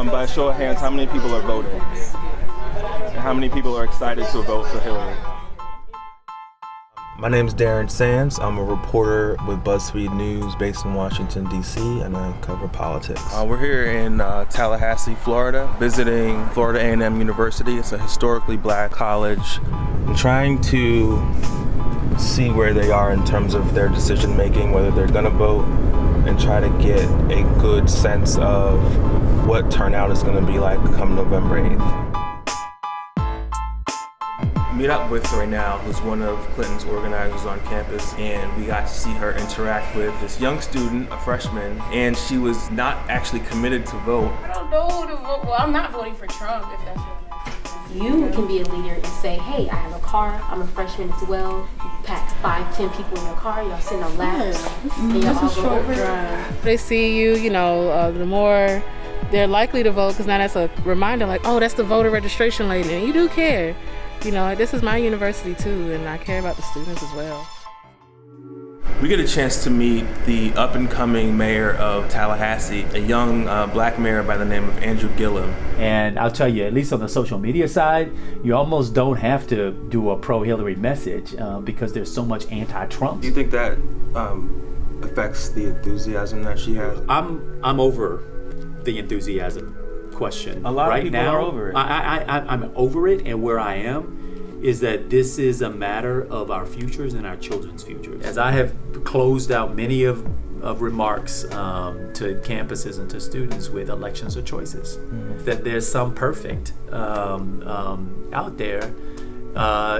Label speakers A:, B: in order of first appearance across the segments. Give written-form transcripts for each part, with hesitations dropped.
A: By a show of hands, how many people are voting? And how many people are excited to vote for Hillary? My name is Darren Sands. I'm a reporter with BuzzFeed News based in Washington, D.C., and I cover politics. We're here in Tallahassee, Florida, visiting Florida A&M University. It's a historically black college. I'm trying to see where they are in terms of their decision making, whether they're going to vote, and try to get a good sense of what turnout is going to be like come November 8th. Meet up with right now who's one of Clinton's organizers on campus, and we got to see her interact with this young student, a freshman, and she was not actually committed to vote.
B: I don't know who to vote. Well, I'm not voting for Trump, if that's what
C: You can be a leader and say, hey, I have a car, I'm a freshman as well. You pack 5-10 people in your car, y'all sitting on laps, and y'all all go over.
D: They see you, the more they're likely to vote, because now that's a reminder like, oh, that's the voter registration lady, and you do care. This is my university too, and I care about the students as well.
A: We get a chance to meet the up-and-coming mayor of Tallahassee, a young black mayor by the name of Andrew Gillum.
E: And I'll tell you, at least on the social media side, you almost don't have to do a pro-Hillary message because there's so much anti-Trump.
A: Do you think that affects the enthusiasm that she has?
E: I'm over the enthusiasm question.
A: A lot
E: right
A: of people
E: now,
A: are over it.
E: I'm over it, and where I am is that this is a matter of our futures and our children's futures. As I have closed out many of remarks to campuses and to students with elections or choices, that there's some perfect out there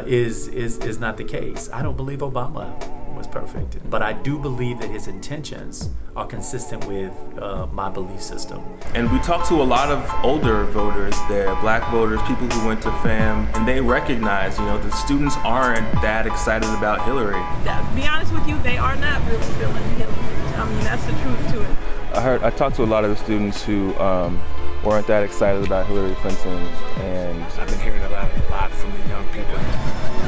E: is not the case. I don't believe Obama was perfect, but I do believe that his intentions are consistent with my belief system.
A: And we talked to a lot of older voters there, black voters, people who went to FAM, and they recognize, the students aren't that excited about Hillary.
F: To be honest with you, they are not really feeling Hillary. I mean, that's the truth to it.
A: I talked to a lot of the students who weren't that excited about Hillary Clinton, and I've been hearing a lot from the young people.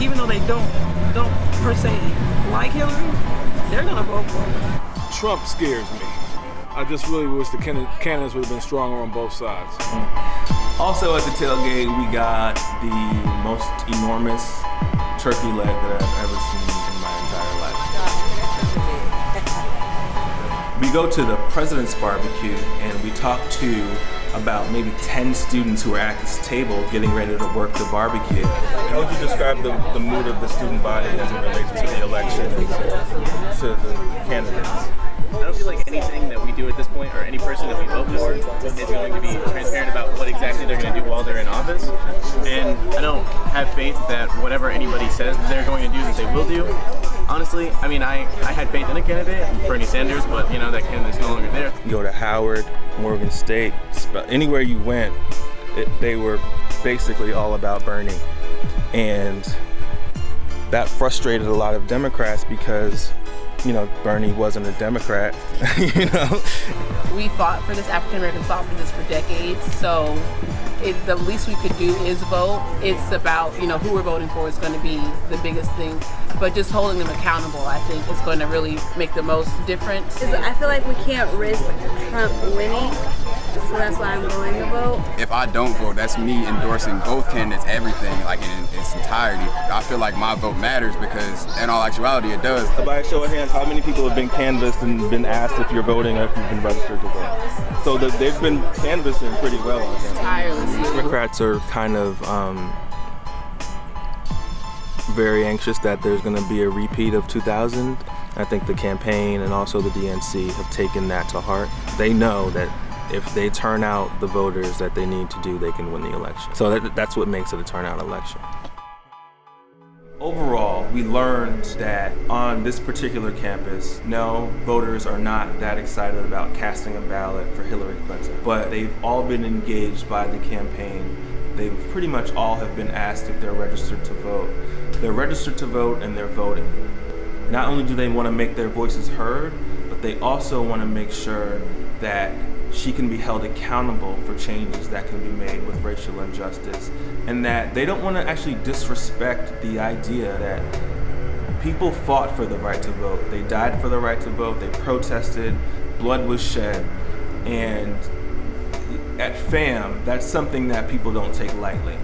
F: Even though they don't per se like Hillary, they're gonna vote for her.
G: Trump scares me. I just really wish the candidates would have been stronger on both sides.
A: Also at the tailgate, we got the most enormous turkey leg that I've ever seen in my entire life. We go to the President's Barbecue, and we talk to about maybe 10 students who are at this table getting ready to work the barbecue. How would you describe the mood of the student body as it relates to the election, to the candidates?
H: I don't feel like anything that we do at this point, or any person that we vote for, is going to be transparent about what exactly they're going to do while they're in office. And I don't have faith that whatever anybody says they're going to do, that they will do. Honestly, I mean, I had faith in a candidate, Bernie Sanders, but that candidate's no longer there.
A: You go to Howard, Morgan State, anywhere you went, they were basically all about Bernie. And that frustrated a lot of Democrats because Bernie wasn't a Democrat,
B: We fought for this, African Americans fought for this for decades, so the least we could do is vote. It's about, who we're voting for is going to be the biggest thing. But just holding them accountable, I think, is going to really make the most difference.
I: I feel like we can't risk Trump winning, so that's why I'm going to vote.
J: If I don't vote, that's me endorsing both candidates, everything, like in its entirety. I feel like my vote matters because, in all actuality, it does.
A: By a show of hands, how many people have been canvassed and been asked if you're voting or if you've been registered to vote? So they've been canvassing pretty well, I think.
B: Tirelessly.
A: Democrats are kind of very anxious that there's going to be a repeat of 2000. I think the campaign and also the DNC have taken that to heart. They know that if they turn out the voters that they need to do, they can win the election. So that's what makes it a turnout election. Overall, we learned that on this particular campus, no, voters are not that excited about casting a ballot for Hillary Clinton, but they've all been engaged by the campaign. They've pretty much all have been asked if they're registered to vote. They're registered to vote and they're voting. Not only do they want to make their voices heard, but they also want to make sure that she can be held accountable for changes that can be made with racial injustice, and that they don't want to actually disrespect the idea that people fought for the right to vote. They died for the right to vote. They protested. Blood was shed. And at FAM, that's something that people don't take lightly.